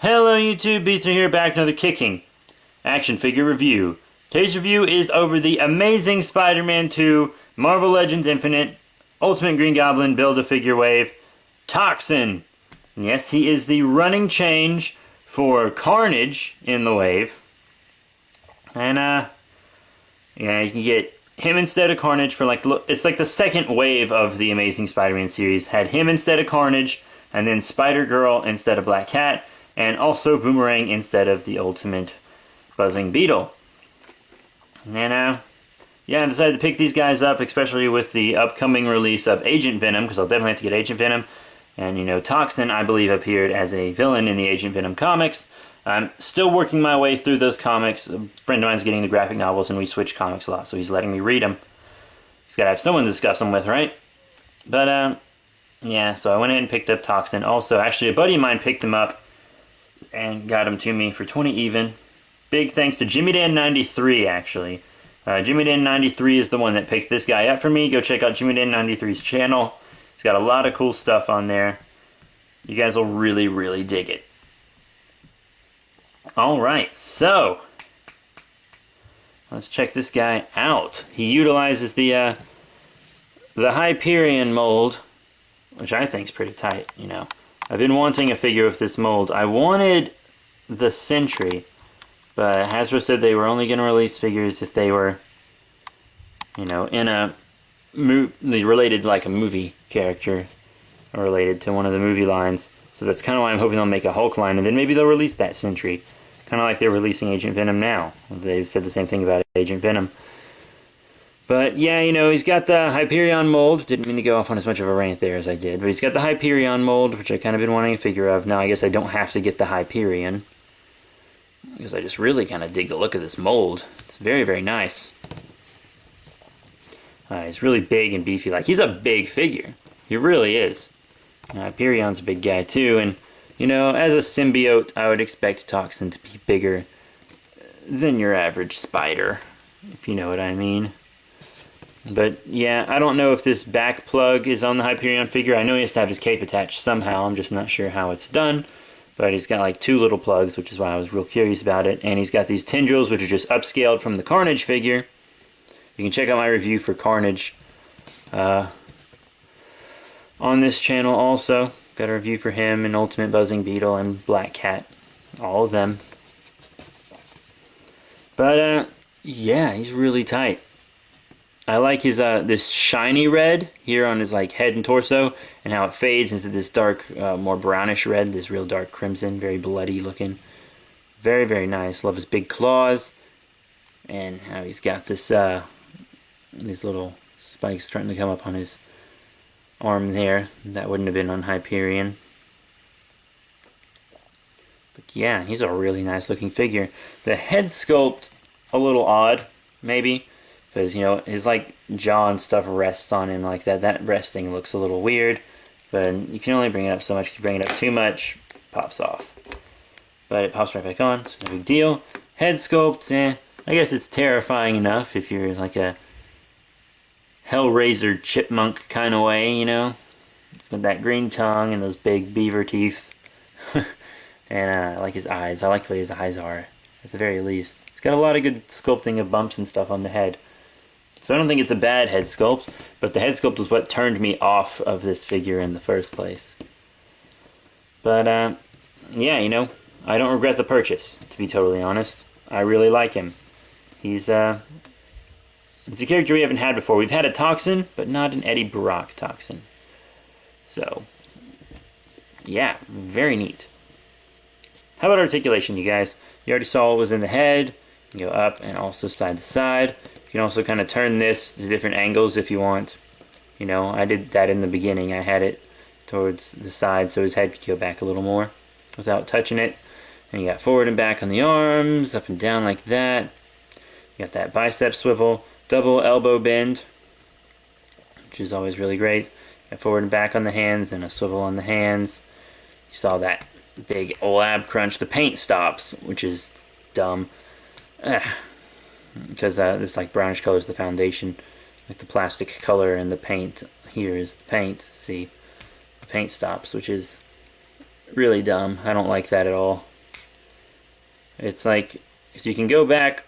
Hello YouTube, B3 here, back with another kicking action figure review. Today's review is over the Amazing Spider-Man 2 Marvel Legends Infinite Ultimate Green Goblin Build-A-Figure Wave Toxin. And yes, he is the running change for Carnage in the wave. And yeah, you can get him instead of Carnage for it's like the second wave of the Amazing Spider-Man series. Had him instead of Carnage, and then Spider-Girl instead of Black Cat, and also Boomerang instead of the Ultimate Buzzing Beetle. And yeah, I decided to pick these guys up, especially with the upcoming release of Agent Venom, because I'll definitely have to get Agent Venom. And you know, Toxin, I believe, appeared as a villain in the Agent Venom comics. I'm still working my way through those comics. A friend of mine's getting the graphic novels, and we switch comics a lot, so he's letting me read them. He's got to have someone to discuss them with, right? But yeah, so I went ahead and picked up Toxin. Also, actually, a buddy of mine picked him up and got him to me for 20 even. Big thanks to Jimmy Dan 93, actually. Jimmy Dan 93 is the one that picked this guy up for me. Go check out Jimmy Dan 93's channel. He's got a lot of cool stuff on there. You guys will really, really dig it. Alright, so let's check this guy out. He utilizes the Hyperion mold, which I think is pretty tight, you know. I've been wanting a figure with this mold. I wanted the Sentry, but Hasbro said they were only going to release figures if they were, you know, in a related like a movie character, or related to one of the movie lines. So that's kind of why I'm hoping they'll make a Hulk line, and then maybe they'll release that Sentry. Kind of like they're releasing Agent Venom now. They've said the same thing about Agent Venom. But yeah, you know, he's got the Hyperion mold. Didn't mean to go off on as much of a rant there as I did. But he's got the Hyperion mold, which I kind of been wanting a figure of. Now I guess I don't have to get the Hyperion, because I just really kind of dig the look of this mold. It's very, very nice. He's really big and beefy. Like, he's a big figure. He really is. Hyperion's a big guy too. And, you know, as a symbiote, I would expect Toxin to be bigger than your average spider, if you know what I mean. But yeah, I don't know if this back plug is on the Hyperion figure. I know he has to have his cape attached somehow. I'm just not sure how it's done. But he's got like two little plugs, which is why I was real curious about it. And he's got these tendrils, which are just upscaled from the Carnage figure. You can check out my review for Carnage on this channel also. Got a review for him and Ultimate Buzzing Beetle and Black Cat. All of them. But yeah, he's really tight. I like his this shiny red here on his like head and torso, and how it fades into this dark, more brownish red, this real dark crimson, very bloody looking. Very, very nice. Love his big claws, and how he's got this these little spikes starting to come up on his arm there. That wouldn't have been on Hyperion. But yeah, he's a really nice looking figure. The head sculpt, a little odd, maybe. Because, you know, his, like, jaw and stuff rests on him like that. That resting looks a little weird. But you can only bring it up so much. If you bring it up too much, it pops off. But it pops right back on, so no big deal. Head sculpt, I guess it's terrifying enough if you're, like, a Hellraiser chipmunk kind of way, you know? It's got that green tongue and those big beaver teeth. And I like his eyes. I like the way his eyes are, at the very least. It's got a lot of good sculpting of bumps and stuff on the head. So I don't think it's a bad head sculpt, but the head sculpt was what turned me off of this figure in the first place. But, yeah, you know, I don't regret the purchase, to be totally honest. I really like him. He's a character we haven't had before. We've had a Toxin, but not an Eddie Brock Toxin. So, yeah, very neat. How about articulation, you guys? You already saw what was in the head. You go up and also side to side. You can also kind of turn this to different angles if you want. You know, I did that in the beginning. I had it towards the side so his head could go back a little more without touching it. And you got forward and back on the arms, up and down like that. You got that bicep swivel, double elbow bend, which is always really great. You got forward and back on the hands and a swivel on the hands. You saw that big lab crunch. The paint stops, which is dumb. Because this like brownish color is the foundation, like the plastic color, and the paint here is the paint. See, the paint stops, which is really dumb. I don't like that at all. It's like, so you can go back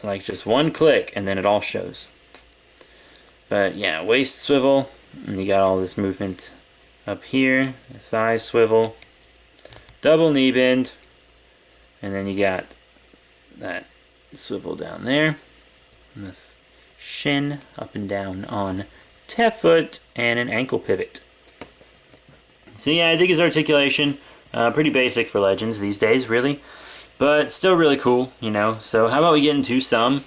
like just one click and then it all shows. But yeah, waist swivel, and you got all this movement up here, thigh swivel, double knee bend, and then you got that swivel down there, and the shin up and down on tap foot, and an ankle pivot. So yeah, I think his articulation, pretty basic for Legends these days, really, but still really cool, you know. So how about we get into some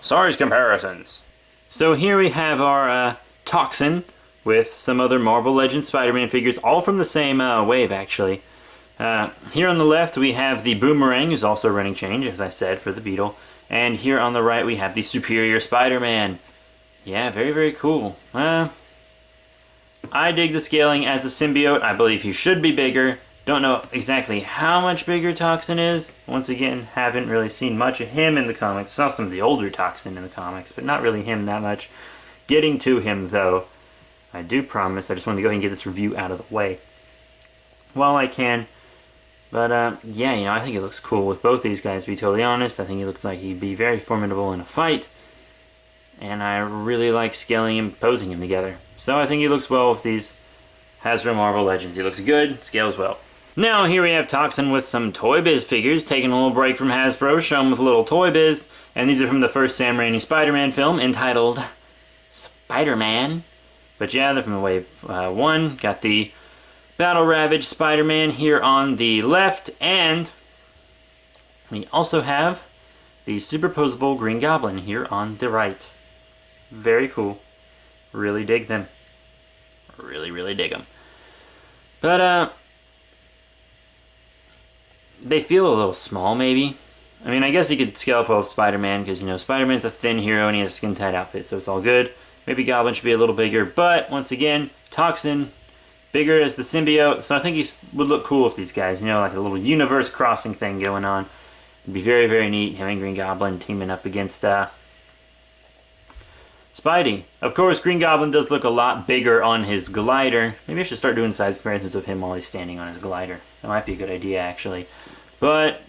size comparisons? So here we have our Toxin with some other Marvel Legends Spider-Man figures, all from the same wave, actually. Here on the left we have the Boomerang, who's also a running change, as I said, for the Beetle. And here on the right we have the Superior Spider-Man. Yeah, very, very cool. I dig the scaling as a symbiote. I believe he should be bigger. Don't know exactly how much bigger Toxin is. Once again, haven't really seen much of him in the comics. Saw some of the older Toxin in the comics, but not really him that much. Getting to him, though, I do promise. I just wanted to go ahead and get this review out of the way while I can. But, yeah, you know, I think it looks cool with both these guys, to be totally honest. I think he looks like he'd be very formidable in a fight. And I really like scaling him, posing him together. So I think he looks well with these Hasbro Marvel Legends. He looks good, scales well. Now here we have Toxin with some Toy Biz figures, taking a little break from Hasbro, shown with a little Toy Biz. And these are from the first Sam Raimi Spider-Man film, entitled Spider-Man. But yeah, they're from the Wave 1. Got the Battle Ravaged Spider-Man here on the left, and we also have the Superposable Green Goblin here on the right. Very cool. Really dig them. Really, really dig them. But, they feel a little small, maybe. I mean, I guess you could scale up with Spider-Man, because, you know, Spider-Man's a thin hero and he has a skin-tight outfit, so it's all good. Maybe Goblin should be a little bigger, but, once again, Toxin, bigger as the symbiote, so I think he would look cool with these guys, you know, like a little universe-crossing thing going on. It'd be very, very neat, having Green Goblin teaming up against, Spidey. Of course, Green Goblin does look a lot bigger on his glider. Maybe I should start doing size comparisons of him while he's standing on his glider. That might be a good idea, actually. But,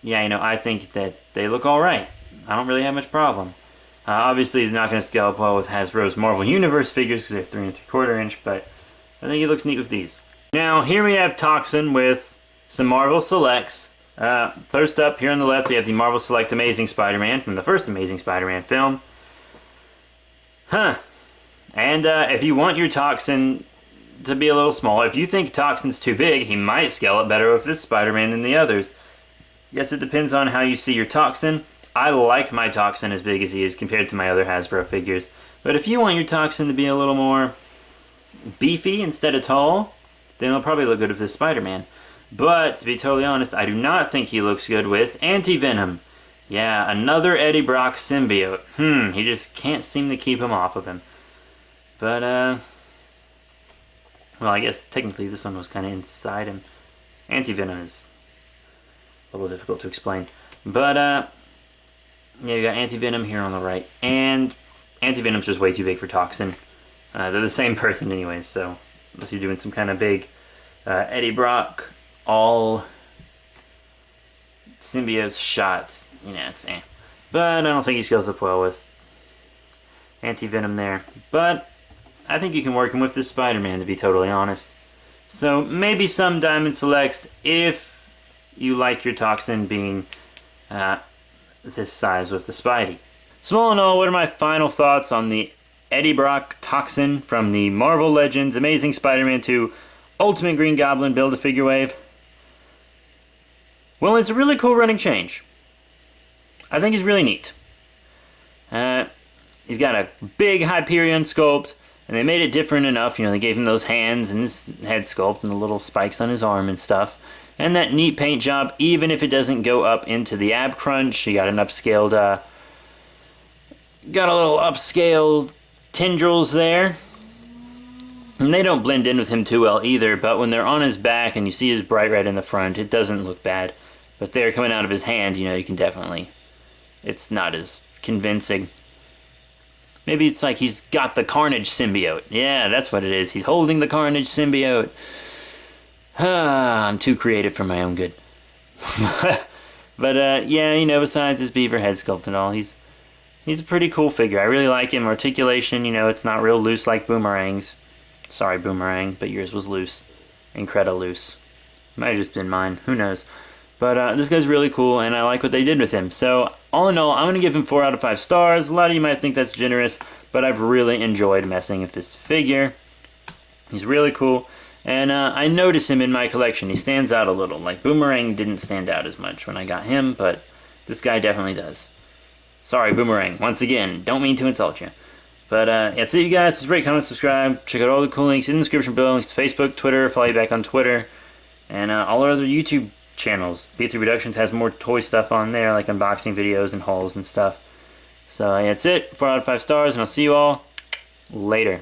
yeah, you know, I think that they look alright. I don't really have much problem. Obviously, they're not going to scale up well with Hasbro's Marvel Universe figures because they're 3 3/4 inch, but I think it looks neat with these. Now, here we have Toxin with some Marvel Selects. First up, here on the left, we have the Marvel Select Amazing Spider-Man from the first Amazing Spider-Man film. And if you want your Toxin to be a little smaller, if you think Toxin's too big, he might scale up better with this Spider-Man than the others. Yes, it depends on how you see your Toxin. I like my Toxin as big as he is compared to my other Hasbro figures. But if you want your Toxin to be a little more beefy instead of tall, then it'll probably look good with this Spider-Man. But, to be totally honest, I do not think he looks good with Anti-Venom. Yeah, another Eddie Brock symbiote. He just can't seem to keep him off of him. But, well, I guess technically this one was kind of inside him. Anti-Venom is a little difficult to explain. But, yeah, you got Anti-Venom here on the right. And Anti-Venom's just way too big for Toxin. They're the same person anyways, so unless you're doing some kind of big Eddie Brock all symbiotes shots, you know, it's eh. But I don't think he scales up well with Anti-Venom there. But I think you can work him with this Spider-Man, to be totally honest. So maybe some Diamond Selects if you like your Toxin being this size with the Spidey. So all in all, what are my final thoughts on the Eddie Brock Toxin from the Marvel Legends Amazing Spider-Man 2 Ultimate Green Goblin Build-A-Figure Wave? Well, it's a really cool running change. I think he's really neat. He's got a big Hyperion sculpt, and they made it different enough. You know, they gave him those hands and his head sculpt and the little spikes on his arm and stuff. And that neat paint job, even if it doesn't go up into the ab crunch. You got an upscaled, got a little upscaled tendrils there. And they don't blend in with him too well either, but when they're on his back and you see his bright red in the front, it doesn't look bad. But they're coming out of his hand, you know, you can definitely, it's not as convincing. Maybe it's like he's got the Carnage symbiote. Yeah, that's what it is. He's holding the Carnage symbiote. I'm too creative for my own good. But yeah, you know, besides his beaver head sculpt and all, he's a pretty cool figure. I really like him. Articulation, you know, it's not real loose like Boomerang's. Sorry, Boomerang, but yours was loose. Incredible loose. Might have just been mine. Who knows? But this guy's really cool, and I like what they did with him. So, all in all, I'm going to give him 4 out of 5 stars. A lot of you might think that's generous, but I've really enjoyed messing with this figure. He's really cool, and I notice him in my collection. He stands out a little. Like, Boomerang didn't stand out as much when I got him, but this guy definitely does. Sorry, Boomerang. Once again, don't mean to insult you. But yeah, that's it, you guys. Just rate, comment, subscribe. Check out all the cool links in the description below. Links to Facebook, Twitter, follow you back on Twitter, and all our other YouTube channels. B3 Productions has more toy stuff on there, like unboxing videos and hauls and stuff. So yeah, that's it. 4 out of 5 stars, and I'll see you all later.